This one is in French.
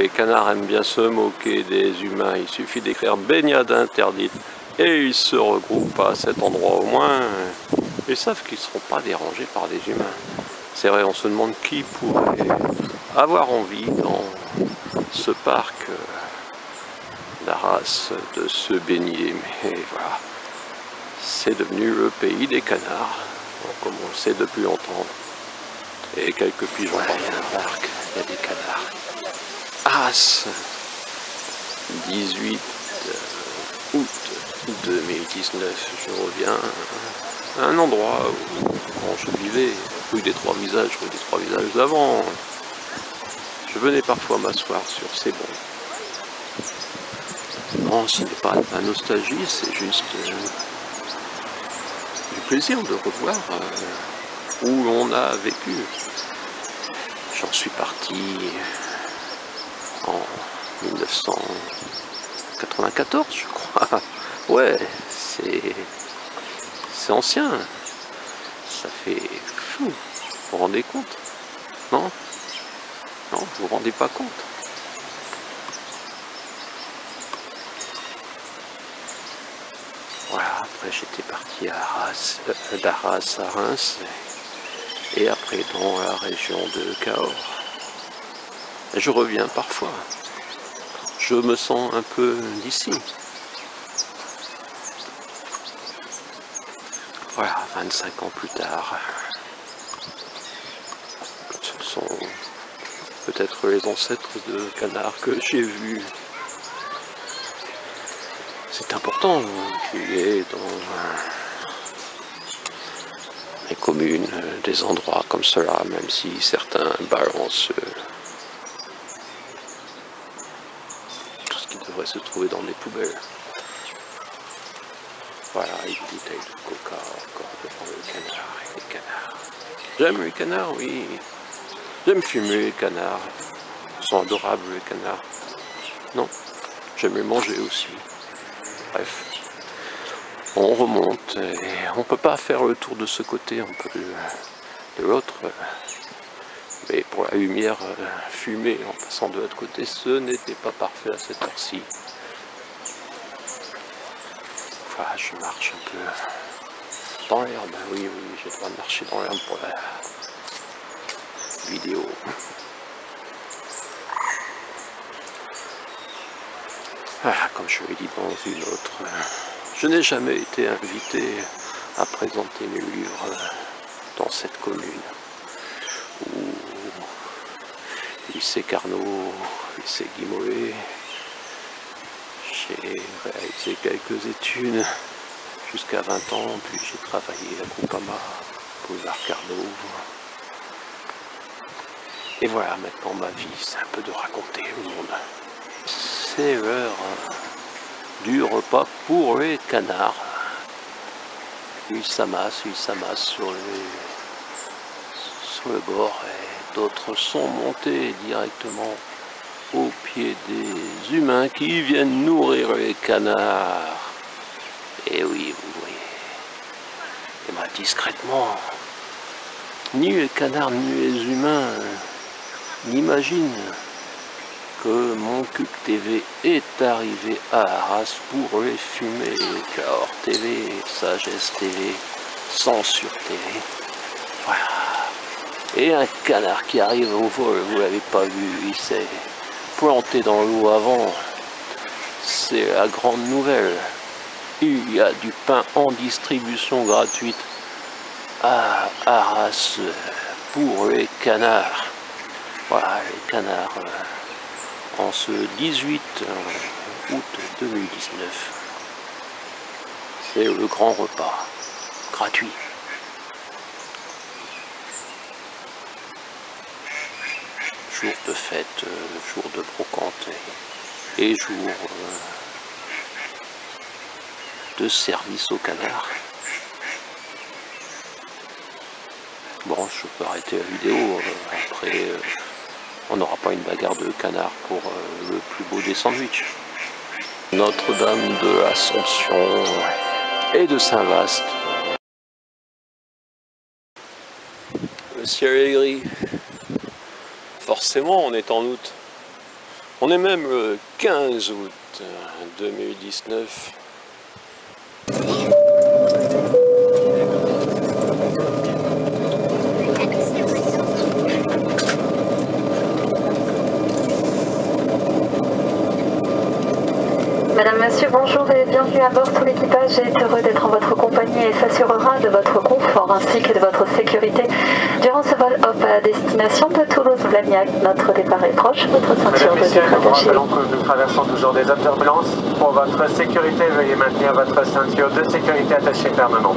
les canards aiment bien se moquer des humains. Il suffit d'écrire baignade interdite et ils se regroupent à cet endroit au moins. Ils savent qu'ils ne seront pas dérangés par des humains. C'est vrai, on se demande qui pourrait avoir envie dans ce parc d'Arras de se baigner. Mais voilà, c'est devenu le pays des canards, comme on le sait depuis longtemps. Et quelques pigeons dans le parc, il y a des canards. Arras, 18 août 2019, je reviens à un endroit où quand je vivais, rue des Trois Visages d'avant. Je venais parfois m'asseoir sur ces bancs. Non, ce n'est pas de la nostalgie, c'est juste du plaisir de revoir où l'on a vécu. J'en suis parti en 1994, je crois. Ouais, c'est ancien. Ça fait fou. Vous vous rendez compte? Non? Non, vous vous rendez pas compte? Voilà, après j'étais parti à Arras, d'Arras à Reims, et après dans la région de Cahors. Et je reviens parfois. Je me sens un peu d'ici. Voilà, 25 ans plus tard. Ce sont peut-être les ancêtres de canards que j'ai vus. C'est important qu'il y ait dans les communes des endroits comme cela, même si certains balancent tout ce qui devrait se trouver dans des poubelles. Voilà, une bouteille de coca encore devant le canard et les canards. J'aime les canards, oui. J'aime fumer les canards. Ils sont adorables les canards. Non, j'aime les manger aussi. Bref, on remonte et on peut pas faire le tour de ce côté, on peut de l'autre. Mais pour la lumière fumée en passant de l'autre côté, ce n'était pas parfait à cette heure-ci. Voilà, je marche un peu dans l'herbe. Oui, j'ai le droit de marcher dans l'herbe pour la vidéo. Ah, comme je l'ai dit dans une autre, je n'ai jamais été invité à présenter mes livres dans cette commune où lycée Carnot, lycée Guimolet, j'ai réalisé quelques études jusqu'à 20 ans, puis j'ai travaillé à Groupama, Boulevard Carnot. Et voilà, maintenant ma vie, c'est un peu de raconter au monde. C'est l'heure du repas pour les canards. Ils s'amassent sur le bord et d'autres sont montés directement au pied des humains qui viennent nourrir les canards. Et oui, vous voyez, et bien discrètement, ni les canards ni les humains n'imaginent que mon Cube TV est arrivé à Arras pour les fumer. Cahors TV, Sagesse TV, Censure TV. Voilà. Et un canard qui arrive au vol, vous l'avez pas vu, il s'est planté dans l'eau avant. C'est la grande nouvelle. Il y a du pain en distribution gratuite à Arras pour les canards. Voilà, les canards. En ce 18 août 2019, c'est le grand repas gratuit. Jour de fête, jour de brocante et jour de service au canard. Bon, je peux arrêter la vidéo, après on n'aura pas une bagarre de canard pour le plus beau des sandwichs. Notre-Dame de l'Assomption et de Saint-Vaast. Le ciel est gris. Forcément, on est en août. On est même le 15 août 2019. Madame, Monsieur, bonjour et bienvenue à bord. Tout l'équipage est heureux d'être en votre compagnie et s'assurera de votre confort ainsi que de votre sécurité durant ce vol hop à destination de Toulouse-Blagnac. Notre départ est proche, votre ceinture de sécurité attachée. Rappelons que nous traversons toujours des turbulences. Pour votre sécurité, veuillez maintenir votre ceinture de sécurité attachée fermement.